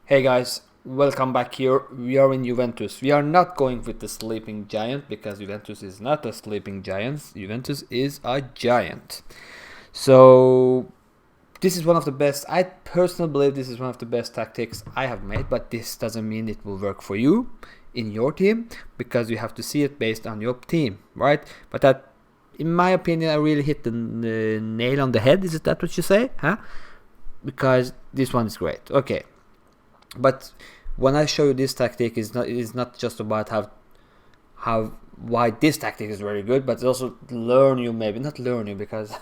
Hey guys, welcome back here. We are in Juventus. We are not going with the sleeping giant because Juventus is not a sleeping giant. Juventus is a giant. So this is one of the best. I personally believe this is one of the best tactics I have made, but this doesn't mean it will work for you in your team because you have to see it based on your team, right? But that, in my opinion, I really hit the nail on the head. Is that what you say? Huh? Because this one is great. Okay. But when I show you this tactic, it is not just about how why this tactic is very good, but it's also learn you, maybe not learn you, because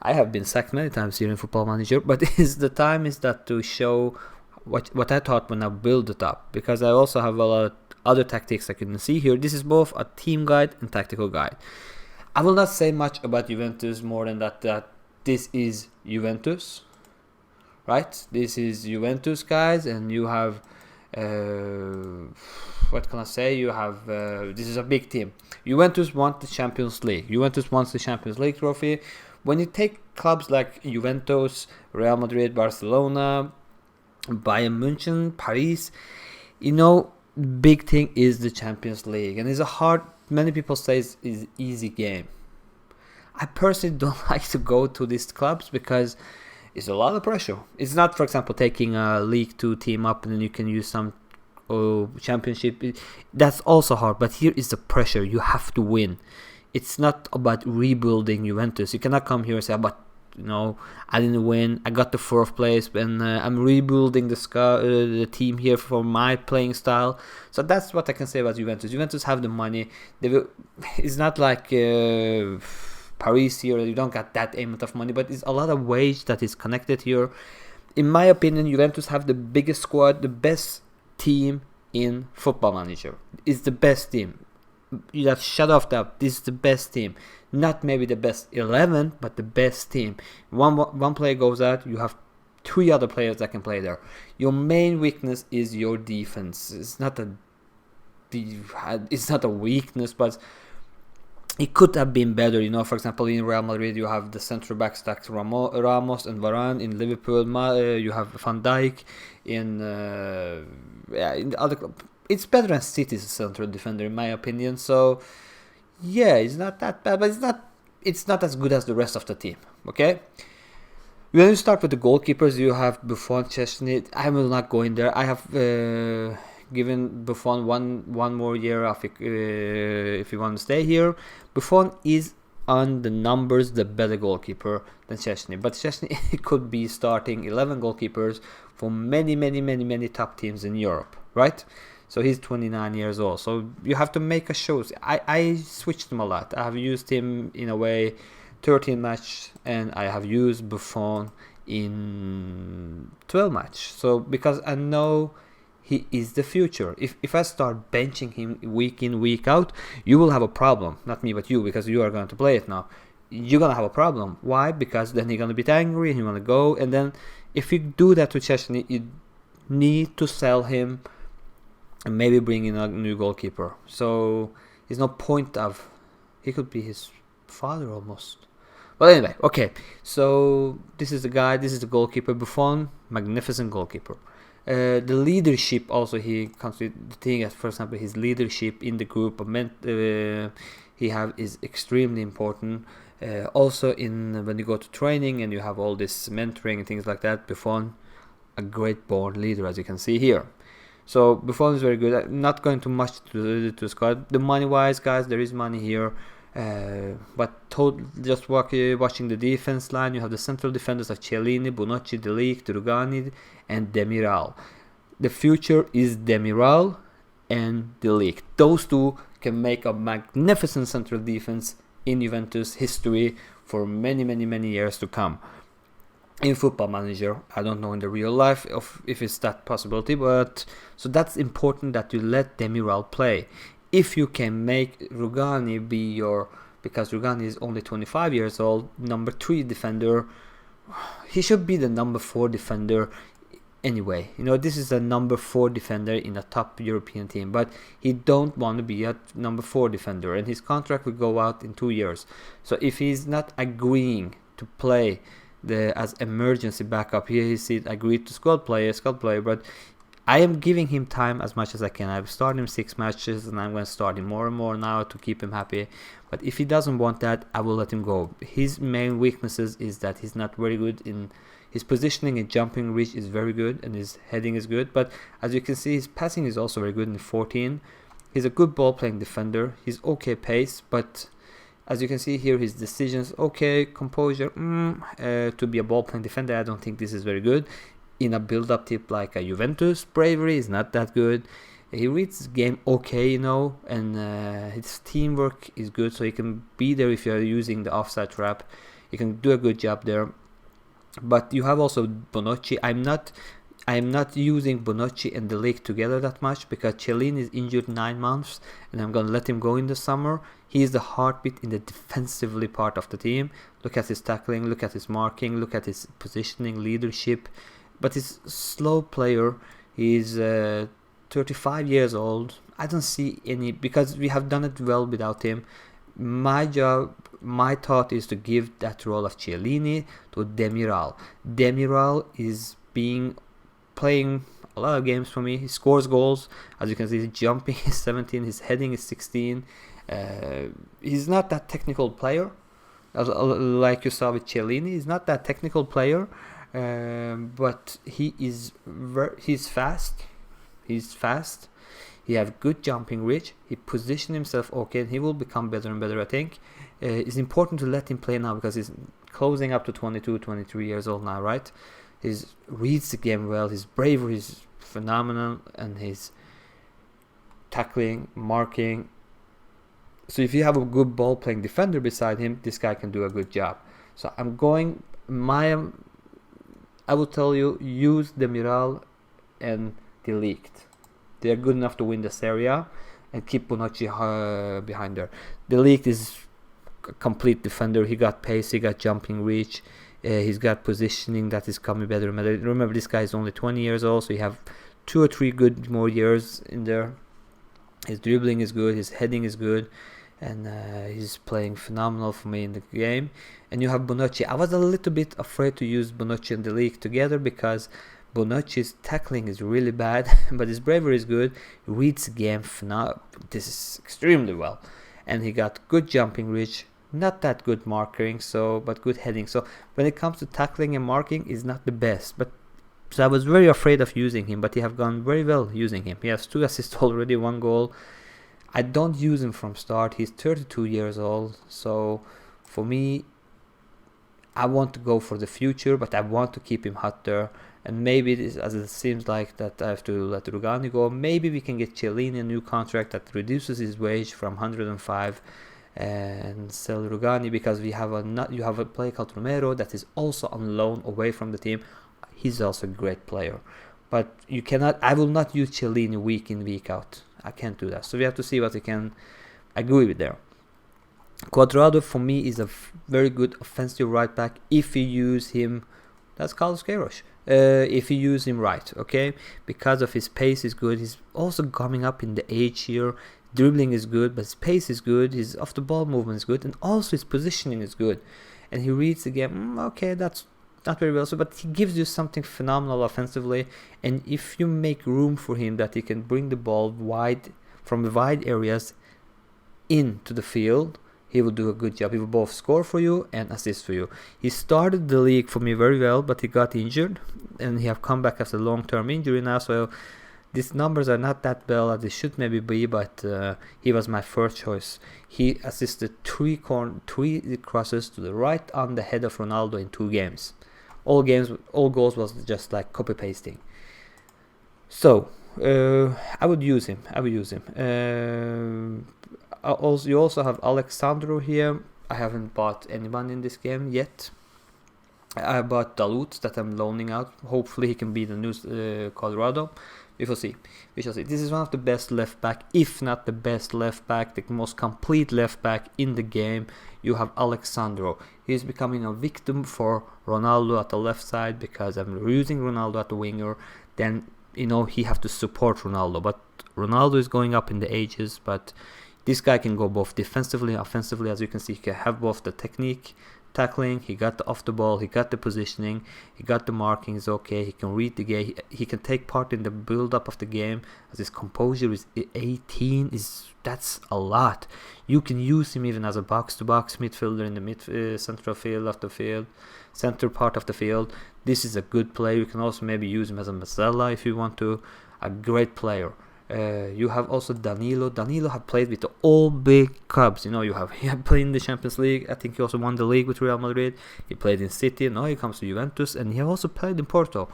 I have been sacked many times here in Football Manager. But is the time is that to show what I thought when I build it up, because I also have a lot of other tactics I can see here. This is both a team guide and tactical guide. I will not say much about Juventus more than that this is Juventus. Right, this is Juventus, guys, and you have what can I say? You have this is a big team. Juventus wants the Champions League. Juventus wants the Champions League trophy. When you take clubs like Juventus, Real Madrid, Barcelona, Bayern München, Paris, big thing is the Champions League, and it's a hard. Many people say it's easy game. I personally don't like to go to these clubs because it's a lot of pressure. It's not, for example, taking a League 2 team up and then you can use some championship. That's also hard, but here is the pressure. You have to win. It's not about rebuilding Juventus. You cannot come here and say, but I didn't win. I got the 4th place, and I'm rebuilding the team here for my playing style. So that's what I can say about Juventus. Juventus have the money. It's not like Paris here, you don't get that amount of money, but it's a lot of wage that is connected here. In my opinion, Juventus have the biggest squad, the best team in Football Manager. It's the best team. You have shut off that. This is the best team. Not maybe the best 11, but the best team. One player goes out, you have 3 other players that can play there. Your main weakness is your defense. It's not a weakness, but it could have been better, For example, in Real Madrid, you have the centre backs like Ramos and Varane. In Liverpool, you have Van Dijk. In other clubs, it's better than City's central defender, in my opinion. So, yeah, it's not that bad, but it's not as good as the rest of the team. Okay. When you start with the goalkeepers, you have Buffon, Chesney. I will not go in there. I have given Buffon one more year if you want to stay here. Buffon is on the numbers the better goalkeeper than Chesney, but Chesney could be starting 11 goalkeepers for many top teams in Europe, right? So he's 29 years old, so you have to make a show. I switched him a lot. I have used him in a way 13 match, and I have used Buffon in 12 match. So because I know he is the future. If I start benching him week in, week out, you will have a problem. Not me, but you, because you are going to play it now. You're going to have a problem. Why? Because then you're going to be angry and you want to go. And then if you do that to Chesney, you need to sell him and maybe bring in a new goalkeeper. So there's no point of... He could be his father almost. But anyway, okay. So this is the guy. This is the goalkeeper. Buffon, magnificent goalkeeper. The leadership also, he comes with the thing as, for example, his leadership in the group he have is extremely important. Also when you go to training and you have all this mentoring and things like that, Buffon, a great born leader, as you can see here. So Buffon is very good. I'm not going too much to squad. The money wise, guys, there is money here. But just watching the defense line, you have the central defenders of Chiellini, Bonucci, De Ligt, Rugani, and Demiral. The future is Demiral and De Ligt. Those two can make a magnificent central defense in Juventus history for many years to come. In Football Manager, I don't know in the real life if it's that possibility, but so that's important that you let Demiral play. If you can make Rugani be because Rugani is only 25 years old, number 3 defender, he should be the number 4 defender anyway. This is a number 4 defender in a top European team, but he don't want to be a number 4 defender, and his contract will go out in 2 years. So if he's not agreeing to play as emergency backup. Here he said agreed to squad player, but I am giving him time as much as I can. I've started him 6 matches and I'm going to start him more and more now to keep him happy. But if he doesn't want that, I will let him go. His main weaknesses is that he's not very good in his positioning and jumping reach is very good and his heading is good. But as you can see, his passing is also very good in 14. He's a good ball playing defender. He's okay pace, but as you can see here, his decisions, okay, composure, to be a ball playing defender, I don't think this is very good. In a build-up tip like a Juventus, bravery is not that good. He reads the game okay, and his teamwork is good, so he can be there if you're using the offside trap. He can do a good job there. But you have also Bonucci. I'm not using Bonucci and De Ligt together that much because Chiellini is injured 9 months, and I'm gonna let him go in the summer. He is the heartbeat in the defensively part of the team. Look at his tackling, look at his marking, look at his positioning, leadership. But he's a slow player. He's 35 years old. I don't see any, because we have done it well without him. My thought is to give that role of Chiellini to Demiral. Demiral is playing a lot of games for me. He scores goals. As you can see, his jumping is 17, his heading is 16. He's not that technical player, like you saw with Chiellini. He's not that technical player. But he's fast. He's fast. He has good jumping reach. He positioned himself okay. And he will become better and better, I think. It's important to let him play now because he's closing up to 22, 23 years old now, right? He reads the game well. His bravery is phenomenal, and his tackling, marking. So if you have a good ball playing defender beside him, this guy can do a good job. So I will tell you, use Demiral and De Ligt. They are good enough to win the Serie A, and keep Bonucci behind there. De Ligt is a complete defender. He got pace, he got jumping reach, he's got positioning that is coming better and better. Remember, this guy is only 20 years old, so you have 2 or 3 good more years in there. His dribbling is good, his heading is good, and he's playing phenomenal for me in the game. And you have Bonucci. I was a little bit afraid to use Bonucci and De Ligt together because Bonucci's tackling is really bad, but his bravery is good. He reads the game this is extremely well, and he got good jumping reach, not that good marking, but good heading. So when it comes to tackling and marking, is not the best. So I was very afraid of using him, but he have gone very well using him. He has 2 assists already, 1 goal. I don't use him from start. He's 32 years old, so for me, I want to go for the future, but I want to keep him hot there. And maybe as it seems like that I have to let Rugani go, maybe we can get Chiellini a new contract that reduces his wage from 105 and sell Rugani, because you have a player called Romero that is also on loan away from the team. He's also a great player, but I will not use Chiellini week in, week out. I can't do that. So we have to see what we can agree with there. Cuadrado for me is a very good offensive right back if you use him. That's Carlos Queiroz. If you use him right, okay? Because of his pace is good. He's also coming up in the age here. Dribbling is good, but his pace is good. His off the ball movement is good, and also his positioning is good. And he reads the game. Okay, that's not very well, but he gives you something phenomenal offensively. And if you make room for him, that he can bring the ball wide from the wide areas into the field, he will do a good job. He will both score for you and assist for you. He started the league for me very well, but he got injured, and he have come back after long-term injury now. So these numbers are not that well as they should maybe be, but he was my first choice. He assisted 3 crosses to the right on the head of Ronaldo in 2 games. All goals was just like copy pasting. So I would use him. You also have Alexandro here. I haven't bought anyone in this game yet. I bought Dalut that I'm loaning out. Hopefully he can be the new Colorado. We shall see. This is one of the best left back, if not the best left back, the most complete left back in the game. You have Alexandro. He's becoming a victim for Ronaldo at the left side because I'm using Ronaldo at the winger. Then he have to support Ronaldo, but Ronaldo is going up in the ages, but this guy can go both defensively and offensively. As you can see, he can have both the technique tackling, he got the off the ball, he got the positioning, he got the marking is okay, he can read the game, he can take part in the build up of the game, as his composure is 18, that's a lot. You can use him even as a box-to-box midfielder in the central field of the field, center part of the field. This is a good player. You can also maybe use him as a Mazzella if you want to. A great player. You have also Danilo. Danilo have played with all big clubs. You know, he had played in the Champions League. I think he also won the league with Real Madrid. He played in City. Now he comes to Juventus, and he also played in Porto.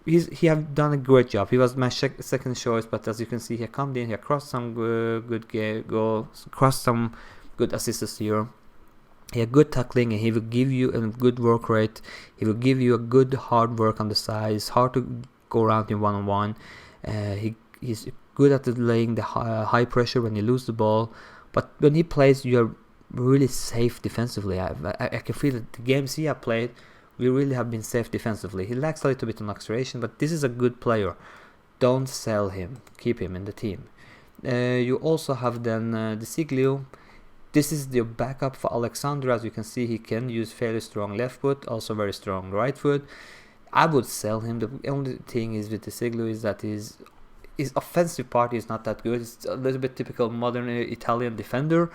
He have done a great job. He was my second choice, but as you can see, he come in. He crossed some good goals, crossed some good assists here. He had good tackling, and he will give you a good work rate. He will give you a good hard work on the side. It's hard to go around in one-on-one. He's good at laying the high pressure when you lose the ball, but when he plays, you are really safe defensively. I can feel that the games he have played, we really have been safe defensively. He lacks a little bit on acceleration, but this is a good player. Don't sell him. Keep him in the team. You also have then the Siglio. This is the backup for Alexandro. As you can see, he can use fairly strong left foot, also very strong right foot. I would sell him. The only thing is with the Siglio is that his offensive part is not that good. It's a little bit typical modern Italian defender,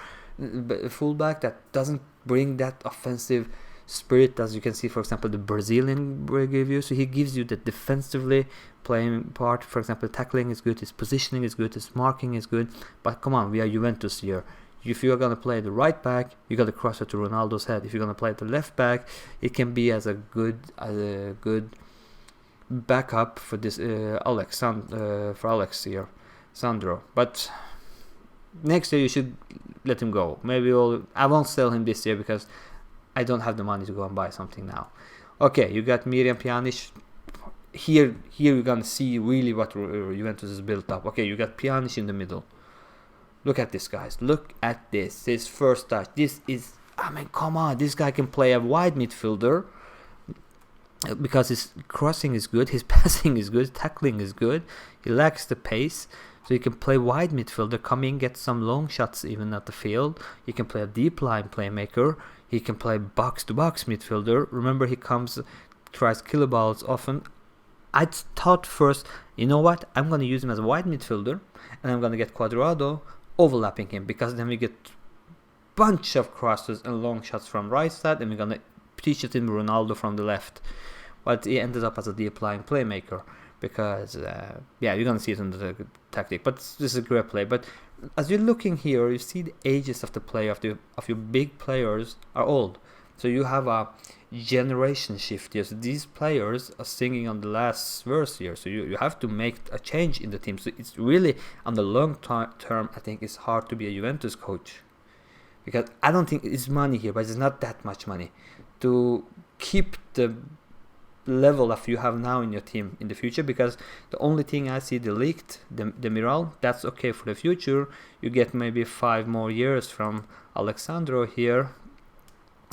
fullback that doesn't bring that offensive spirit as you can see, for example, the Brazilian give you. So he gives you the defensively playing part. For example, tackling is good, his positioning is good, his marking is good. But come on, we are Juventus here. If you're going to play the right back, you got to cross it to Ronaldo's head. If you're going to play the left back, it can be as a good backup for this Alex here, Sandro. But next year you should let him go. Maybe I won't sell him this year because I don't have the money to go and buy something now. Okay, you got Miriam Pjanic. Here you're going to see really what Juventus is built up. Okay, you got Pjanic in the middle. Look at this, guys. Look at this. His first touch. This is, I mean, come on. This guy can play a wide midfielder because his crossing is good, his passing is good, tackling is good. He lacks the pace, so he can play wide midfielder, come in, get some long shots even at the field. He can play a deep line playmaker. He can play box-to-box midfielder. Remember, he tries killer balls often. I thought first, you know what? I'm going to use him as a wide midfielder, and I'm going to get Cuadrado overlapping him, because then we get bunch of crosses and long shots from right side, and we're going to teach it in Ronaldo from the left. But he ended up as a deep line playmaker, because you're going to see it in the tactic. But this is a great play. But as you're looking here, you see the ages of the play of your big players are old. So you have a generation shift here. So these players are singing on the last verse here. So you have to make a change in the team. So it's really, on the long term, I think it's hard to be a Juventus coach. Because I don't think it's money here, but it's not that much money to keep the level of you have now in your team in the future. Because the only thing I see, the leaked, the Miral, that's okay for the future. You get maybe 5 more years from Alexandro here,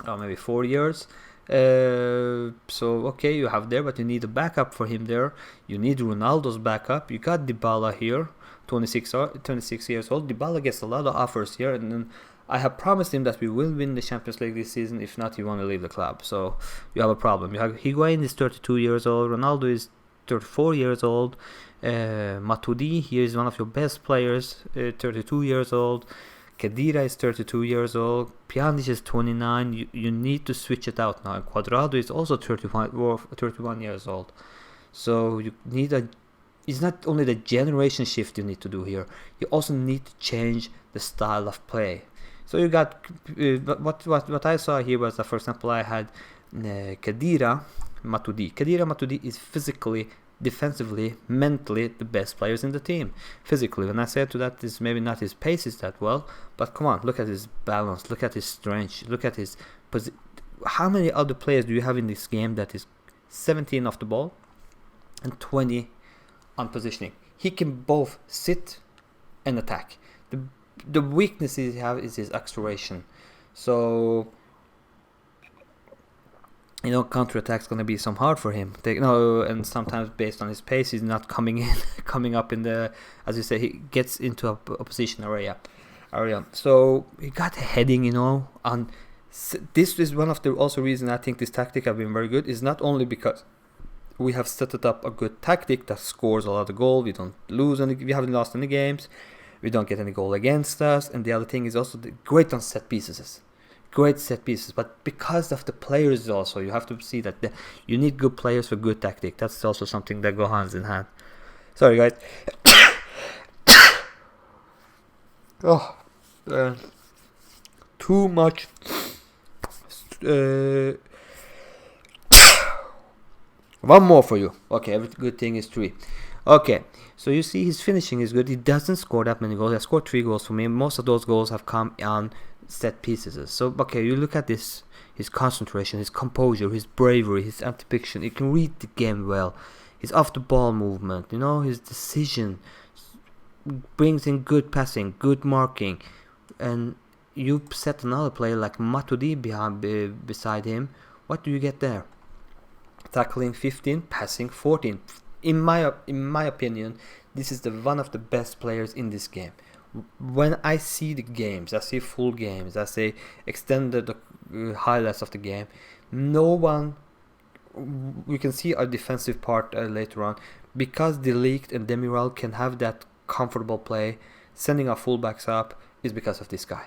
or maybe 4 years. So okay, you have there, but you need a backup for him there. You need Ronaldo's backup. You got Dybala here, 26 years old. Dybala gets a lot of offers here, and then I have promised him that we will win the Champions League this season. If not, you want to leave the club. So you have a problem. You have Higuain is 32 years old. Ronaldo is 34 years old. Matuidi here is one of your best players, 32 years old. Khedira is 32 years old. Pjanic is 29. You need to switch it out now. Cuadrado is also 31 years old. So you need it's not only the generation shift you need to do here. You also need to change the style of play. So you got what I saw here was that, for example, I had Khedira Matuidi. Khedira Matuidi is physically, defensively, mentally the best players in the team. Physically, when I say to that, is maybe not his pace is that well, but come on, look at his balance, look at his strength, look at his how many other players do you have in this game that is 17 off the ball and 20 on positioning? He can both sit and attack. The weakness he has is his acceleration. So counter-attack's going to be some hard for him. And sometimes based on his pace, he's not coming up in the, as you say, he gets into a opposition area. So he got heading, on This is one of the also reason I think this tactic have been very good. Is not only because we have set it up a good tactic that scores a lot of goals. We don't lose any. We haven't lost any games. We don't get any goal against us. And the other thing is also great on set pieces. Great set pieces. But because of the players also, you have to see that you need good players for good tactic. That's also something that go hands in hand. Sorry, guys. Too much. One more for you. Okay, every good thing is 3. Okay, so you see his finishing is good. He doesn't score that many goals. He has scored 3 goals for me. Most of those goals have come on set pieces. So, okay, you look at this. His concentration, his composure, his bravery, his anticipation. He can read the game well. His off-the-ball movement, his decision. Brings in good passing, good marking. And you set another player like Matuidi beside him. What do you get there? Tackling 15, passing 14. In my opinion, this is one of the best players in this game. When I see the games, I see full games, I see extended highlights of the game. No one, we can see our defensive part later on, because De Ligt and Demiral can have that comfortable play, sending our fullbacks up, is because of this guy.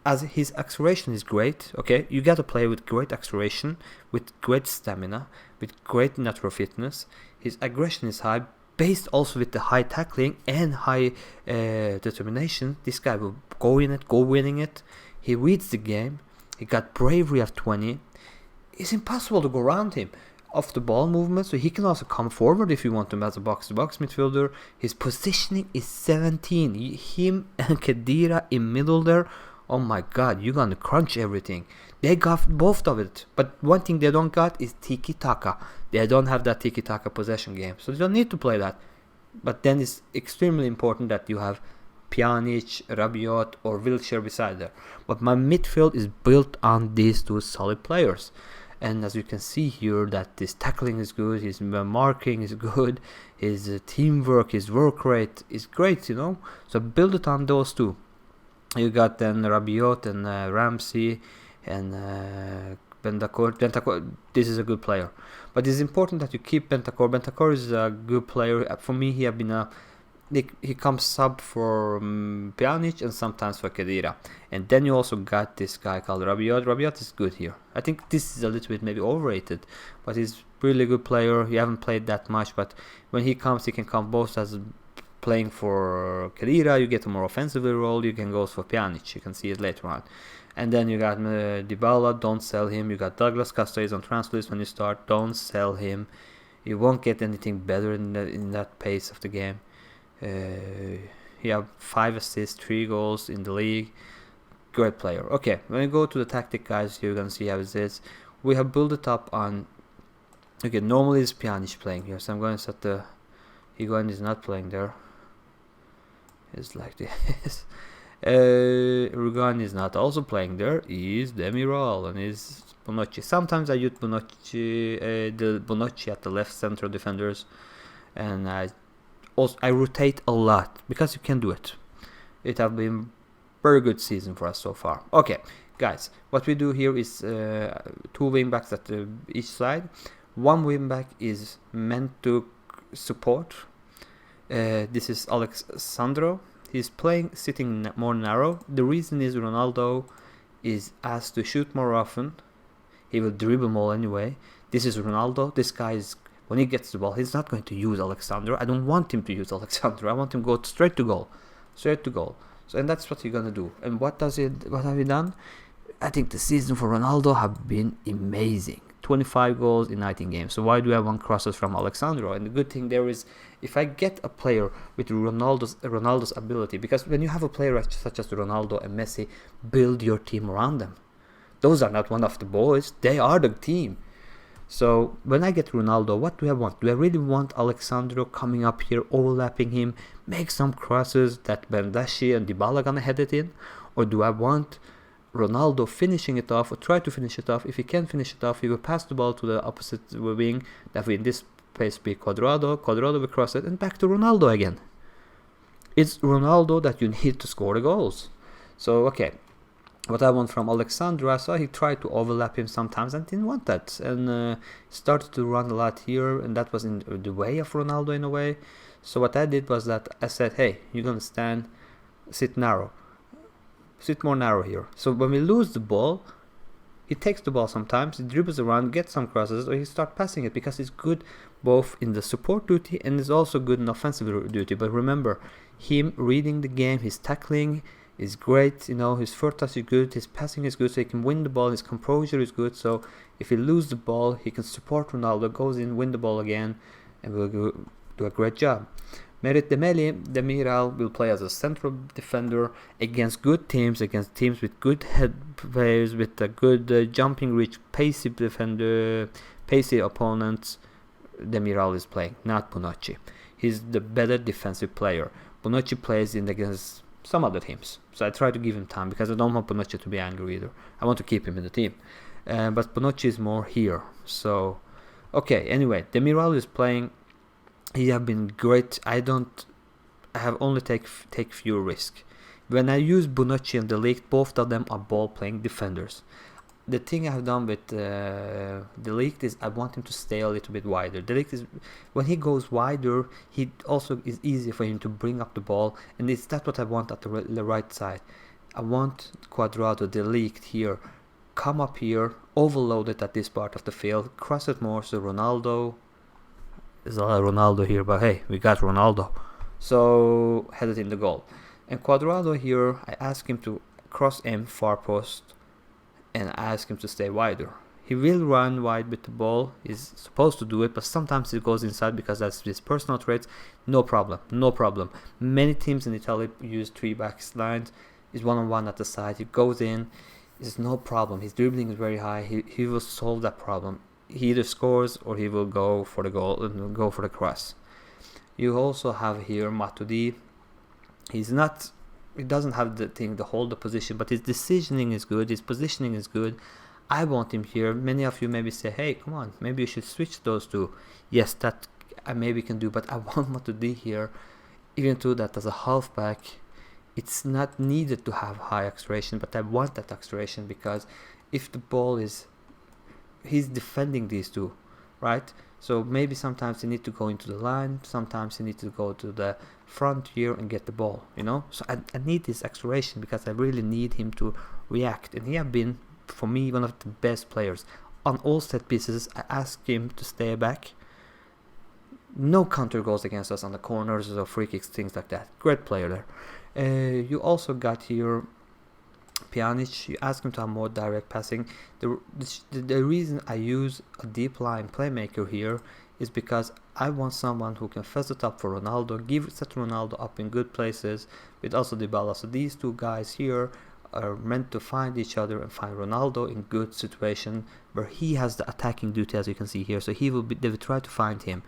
As his acceleration is great, okay, you got to play with great acceleration, with great stamina, with great natural fitness. His aggression is high, based also with the high tackling and high determination. This guy will go in it, go winning it. He reads the game. He got bravery of 20. It's impossible to go around him. Off the ball movement, so he can also come forward if you want him as a box-to-box midfielder. His positioning is 17. Him and Khedira in middle there. Oh my god, you're gonna crunch everything. They got both of it, but one thing they don't got is tiki-taka. They don't have that tiki-taka possession game, so they don't need to play that. But then it's extremely important that you have Pjanic, Rabiot or Wilshere beside there. But my midfield is built on these 2 solid players. And as you can see here, that his tackling is good, his marking is good, his teamwork, his work rate is great, So build it on those 2. You got then Rabiot and Ramsey and Bentancur. This is a good player, but it's important that you keep Bentancur. Bentancur is a good player. For me, he have been he comes sub for Pjanic and sometimes for Khedira. And then you also got this guy called Rabiot. Rabiot is good here. I think this is a little bit maybe overrated, but he's really good player. He haven't played that much, but when he comes, he can come both as playing for Khedira, you get a more offensively role, you can go for Pjanic, you can see it later on. And then you got Dybala, don't sell him. You got Douglas Costa is on transfer list when you start, don't sell him. You won't get anything better in that pace of the game. He have 5 assists, 3 goals in the league. Great player. Okay, when you go to the tactic, guys, you're gonna see how it is. We have built it up on. Okay, normally it's Pjanic playing here, so I'm going to set the. Higuain is not playing there. It's like this. Higuain is not also playing there. Is Demiral and is Bonucci. Sometimes I use Bonucci at the left central defenders, and I rotate a lot because you can do it. It have been very good season for us so far. Okay, guys, what we do here is 2 wing backs at each side. 1 wing back is meant to support. This is Alexandro. He's playing sitting more narrow. The reason is Ronaldo is asked to shoot more often. He will dribble more anyway. This is Ronaldo. This guy is, when he gets the ball, he's not going to use Alexandro. I don't want him to use Alexandro. I want him to go straight to goal. Straight to goal. So, and that's what you're gonna do. And what have you done? I think the season for Ronaldo have been amazing. 25 goals in 19 games. So why do I want crosses from Alexandro? And the good thing there is, if I get a player with Ronaldo's ability, because when you have a player such as Ronaldo and Messi, build your team around them. Those are not one of the boys. They are the team. So when I get Ronaldo, what do I want? Do I really want Alexandro coming up here, overlapping him, make some crosses that Berndashi and Dybala gonna head it in? Or do I want Ronaldo finishing it off, or try to finish it off? If he can finish it off, he will pass the ball to the opposite wing, that will in this case be Cuadrado will cross it, and back to Ronaldo again. It's Ronaldo that you need to score the goals. So, okay. what I want from Alexandra. I saw he tried to overlap him sometimes and didn't want that, and started to run a lot here, and that was in the way of Ronaldo in a way. So what I did was that I said, hey, you're gonna stand, sit narrow, sit more narrow here. So when we lose the ball, he takes the ball sometimes, he dribbles around, gets some crosses, or he starts passing it, because he's good both in the support duty and is also good in offensive duty. But remember, him reading the game, his tackling is great, his first touch is good, his passing is good, so he can win the ball, his composure is good, so if he loses the ball, he can support Ronaldo, goes in, win the ball again, and will do a great job. Merit Demiral will play as a central defender against good teams, against teams with good head players, with a good jumping reach, pacey defender, pacey opponents. Demiral is playing, not Bonucci. He's the better defensive player. Bonucci plays in against some other teams, so I try to give him time because I don't want Bonucci to be angry either. I want to keep him in the team, but Bonucci is more here. So, okay. Anyway, Demiral is playing. He have been great. I have only take few risks. When I use Bonucci and De Ligt, both of them are ball playing defenders. The thing I have done with De Ligt is I want him to stay a little bit wider. De Ligt is, when he goes wider, he also is easier for him to bring up the ball, and it's that what I want at the right side. I want Cuadrado, De Ligt here, come up here, overload it at this part of the field, cross it more so Ronaldo. There's a lot of Ronaldo here, but hey, we got Ronaldo. So, head it in the goal. And Cuadrado here, I ask him to cross in far post and I ask him to stay wider. He will run wide with the ball, he's supposed to do it, but sometimes it goes inside because that's his personal traits. No problem. Many teams in Italy use 3-back lines. He's one-on-one at the side, he goes in, it's no problem. His dribbling is very high, he will solve that problem. He either scores or he will go for the goal and go for the cross. You also have here Matuidi. He doesn't have the thing to hold the position, but his decisioning is good, his positioning is good. I want him here. Many of you maybe say, hey, come on, maybe you should switch those two. Yes, that I maybe can do, but I want Matuidi here. Even though that as a halfback, it's not needed to have high acceleration, but I want that acceleration because if the ball is, he's defending these two, right? So maybe sometimes you need to go into the line, sometimes you need to go to the front here and get the ball, So I need this acceleration because I really need him to react. And he has been, for me, one of the best players. On all set pieces, I ask him to stay back. No counter goals against us on the corners or free kicks, things like that. Great player there. You also got here Pjanic. You ask him to have more direct passing. The reason I use a deep line playmaker here is because I want someone who can fess it up for Ronaldo, set Ronaldo up in good places with also Dybala. So these two guys here are meant to find each other and find Ronaldo in good situation where he has the attacking duty, as you can see here. So they will try to find him.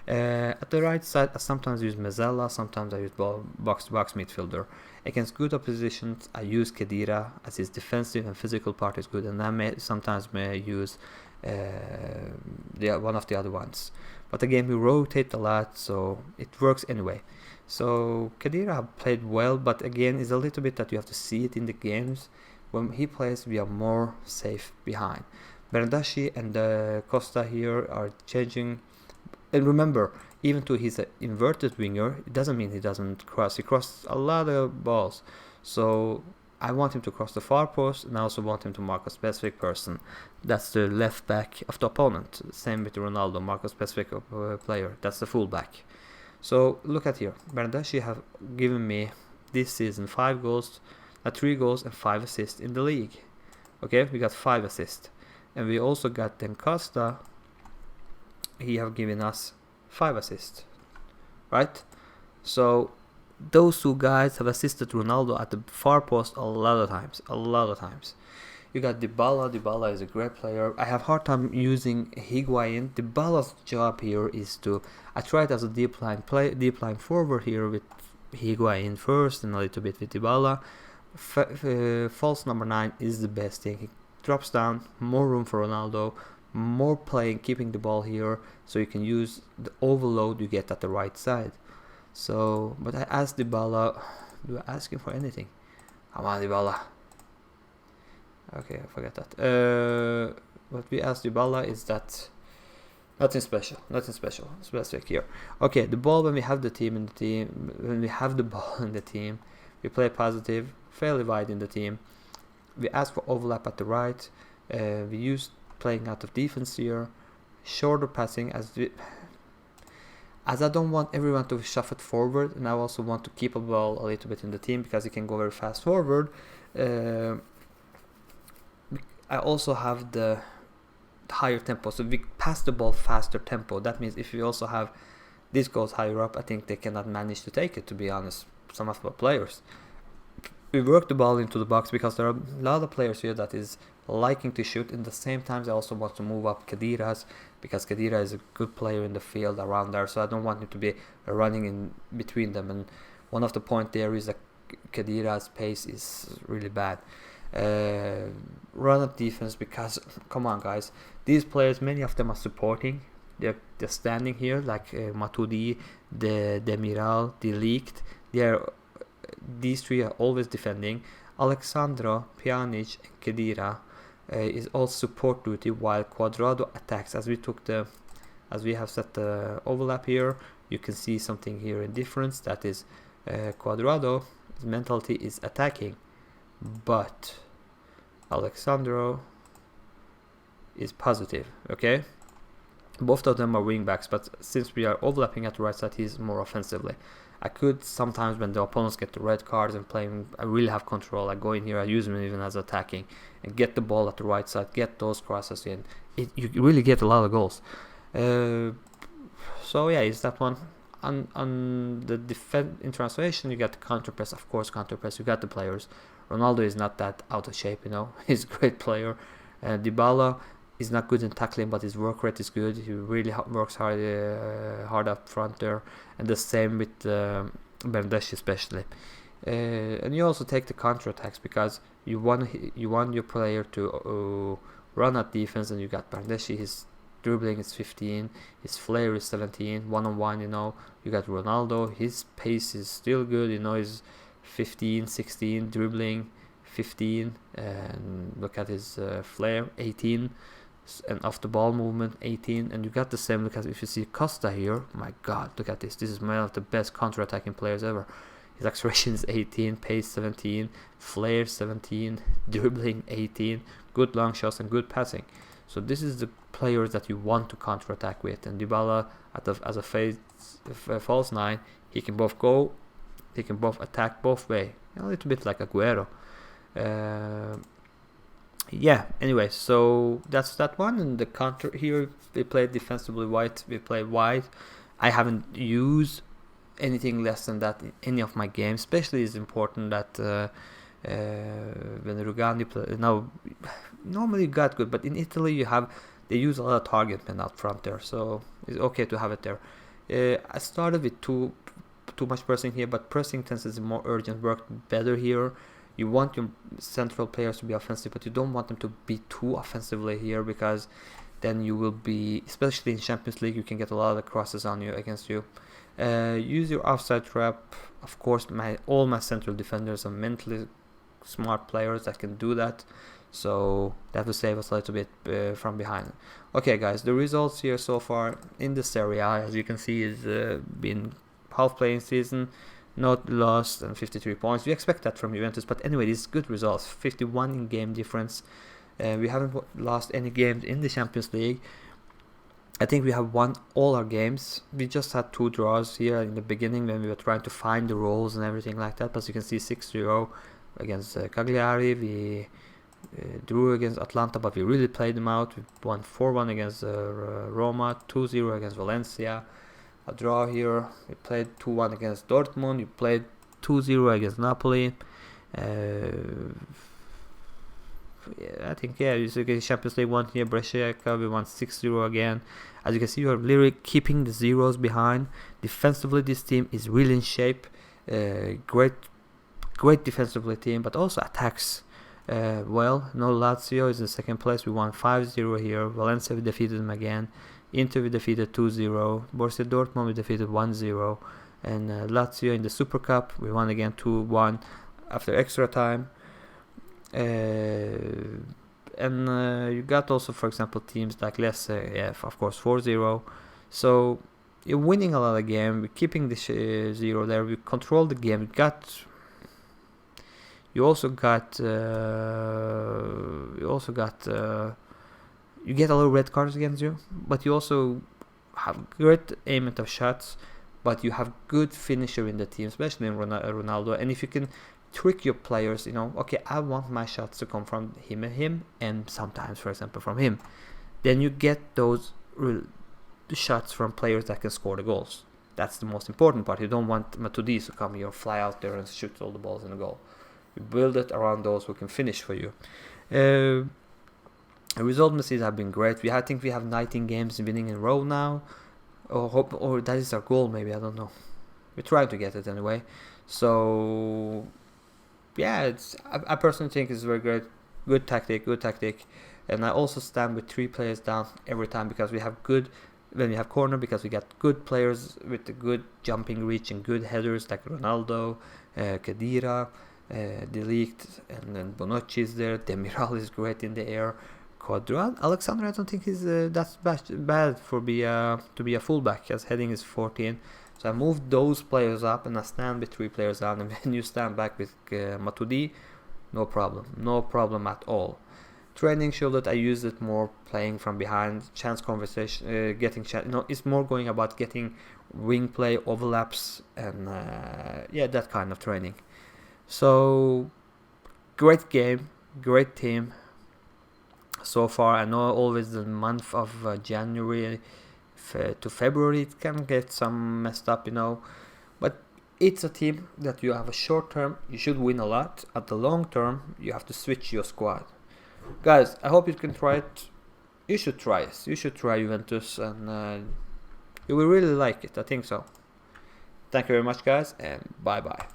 At the right side, I sometimes use Mezzala, sometimes I use box-to-box midfielder. Against good oppositions, I use Khedira as his defensive and physical part is good, and I sometimes may use one of the other ones. But again, we rotate a lot, so it works anyway. So Khedira played well, but again, it's a little bit that you have to see it in the games. When he plays, we are more safe behind. Bernardeschi and Costa here are changing. And remember, even though he's an inverted winger, it doesn't mean he doesn't cross. He crosses a lot of balls. So I want him to cross the far post, and I also want him to mark a specific person. That's the left back of the opponent. Same with Ronaldo, mark a specific player. That's the fullback. So look at here. Bernardeschi have given me this season 3 goals and 5 assists in the league. Okay, we got 5 assists. And we also got then Costa. He have given us 5 assists, right? So those two guys have assisted Ronaldo at the far post a lot of times. You got Dybala. Dybala is a great player. I have hard time using Higuain. Dybala's job here is I tried as a deep line forward here with Higuain first and a little bit with Dybala. False number 9 is the best thing. He drops down, more room for Ronaldo, more playing, keeping the ball here, so you can use the overload you get at the right side. So, but I asked Dybala, do I ask him for anything? Come on, Dybala. Okay, I forget that. What we asked Dybala is that nothing special. Specific here. Okay, the ball when we have the ball in the team, we play positive, fairly wide in the team. We ask for overlap at the right. We use playing out of defense here, shorter passing as I don't want everyone to shove it forward, and I also want to keep a ball a little bit in the team because it can go very fast forward. I also have the higher tempo, so we pass the ball faster tempo. That means if we also have this goes higher up, I think they cannot manage to take it, to be honest, some of the players. We work the ball into the box because there are a lot of players here that is liking to shoot. In the same time, I also want to move up Khediras because Khedira is a good player in the field around there, so I don't want him to be running in between them. And one of the point there is that Khedira's pace is really bad. Run up defense because come on guys, these players, many of them are supporting. They're standing here like Matuidi, the Demiral, the Leaked. These three are always defending. Alexandro, Pjanic, and Khedira is all support duty while Cuadrado attacks. As we have set the overlap here, you can see something here in difference. That is Cuadrado's mentality is attacking, but Alexandro is positive. Okay, both of them are wing backs, but since we are overlapping at the right side, he's more offensively. I could sometimes, when the opponents get the red cards and playing, I really have control. I go in here, I use him even as attacking and get the ball at the right side, get those crosses in. You really get a lot of goals. So yeah, it's that one. On the defense in translation, you got the counter press, of course, counter press. You got the players. Ronaldo is not that out of shape, he's a great player. Dybala is not good in tackling, but his work rate is good. He really works hard up front there, and the same with Berndeshi especially. And you also take the counter attacks because you want your player to run at defense, and you got Berndeshi. His dribbling is 15, his flair is 17, one-on-one. You got Ronaldo. His pace is still good. He's 15, 16, dribbling 15, and look at his flair 18, and off the ball movement 18. And you got the same because if you see Costa here, my god, look at this is one of the best counter-attacking players ever. His acceleration is 18, pace 17, flair 17, dribbling 18, good long shots and good passing. So this is the players that you want to counter-attack with. And Dybala as a false 9, he can both go, he can both attack both way, a little bit like Aguero. Anyway, so that's that one. And the counter here, we play defensively wide, we play wide. I haven't used anything less than that in any of my games. Especially it's important that when Rugani play, now normally you got good, but in Italy they use a lot of target men out front there, so it's okay to have it there. I started with too much pressing here, but pressing tends to be more urgent, work better here. You want your central players to be offensive, but you don't want them to be too offensively here, because then you will be, especially in Champions League, you can get a lot of crosses on you against you. Use your offside trap. Of course, all my central defenders are mentally smart players that can do that, so that will save us a little bit from behind. Okay, guys, the results here so far in the Serie A, as you can see, is been half playing season, not lost, and 53 points. We expect that from Juventus, but anyway, these good results. 51 in game difference. We haven't lost any games in the Champions League. I think we have won all our games. We just had 2 draws here in the beginning when we were trying to find the roles and everything like that. But as you can see, 6-0 against Cagliari. We drew against Atlanta, but we really played them out. We won 4-1 against Roma, 2-0 against Valencia. A draw here. We played 2-1 against Dortmund. We played 2-0 against Napoli. I think, Champions League 1 here, Brescia, we won 6-0 again. As you can see, you're literally keeping the zeros behind. Defensively, this team is really in shape. Great defensively team, but also attacks well. No, Lazio is in second place. We won 5-0 here. Valencia, we defeated them again. Inter, we defeated 2-0. Borussia Dortmund, we defeated 1-0. And Lazio in the Super Cup, we won again 2-1 after extra time. And you got also, for example, teams like Leicester, yeah, of course, 4-0. So you're winning a lot of game. We're keeping the 0 there. We control the game. You also got. You get a lot of red cards against you, but you also have great aimment of shots. But you have good finisher in the team, especially in Ronaldo. And if you can trick your players, okay, I want my shots to come from him, and sometimes, for example, from him. Then you get those shots from players that can score the goals. That's the most important part. You don't want Matuidi to come here, fly out there and shoot all the balls in the goal. You build it around those who can finish for you. The result messages have been great. I think we have 19 games winning in a row now. Or that is our goal, maybe, I don't know. We're trying to get it anyway. So yeah, I personally think it's very great. Good tactic. And I also stand with 3 players down every time, because we have good, when we have corner, because we got good players with the good jumping reach and good headers like Ronaldo, Khedira, De Ligt, and then Bonucci is there. Demiral is great in the air. Quadran, Alexander, I don't think he's that's bad to be a fullback, as heading is 14. So I moved those players up, and I stand with 3 players down. And when you stand back with Matuidi, no problem at all. Training showed that I use it more playing from behind, chance conversation, getting chance. It's more going about getting wing play, overlaps, and that kind of training. So great game, great team. So far, I know always the month of January to February it can get some messed up, but it's a team that you have a short term, you should win a lot. At the long term, you have to switch your squad. Guys, I hope you can try it. You should try it. You should try Juventus, and you will really like it. I think so. Thank you very much, guys, and bye bye.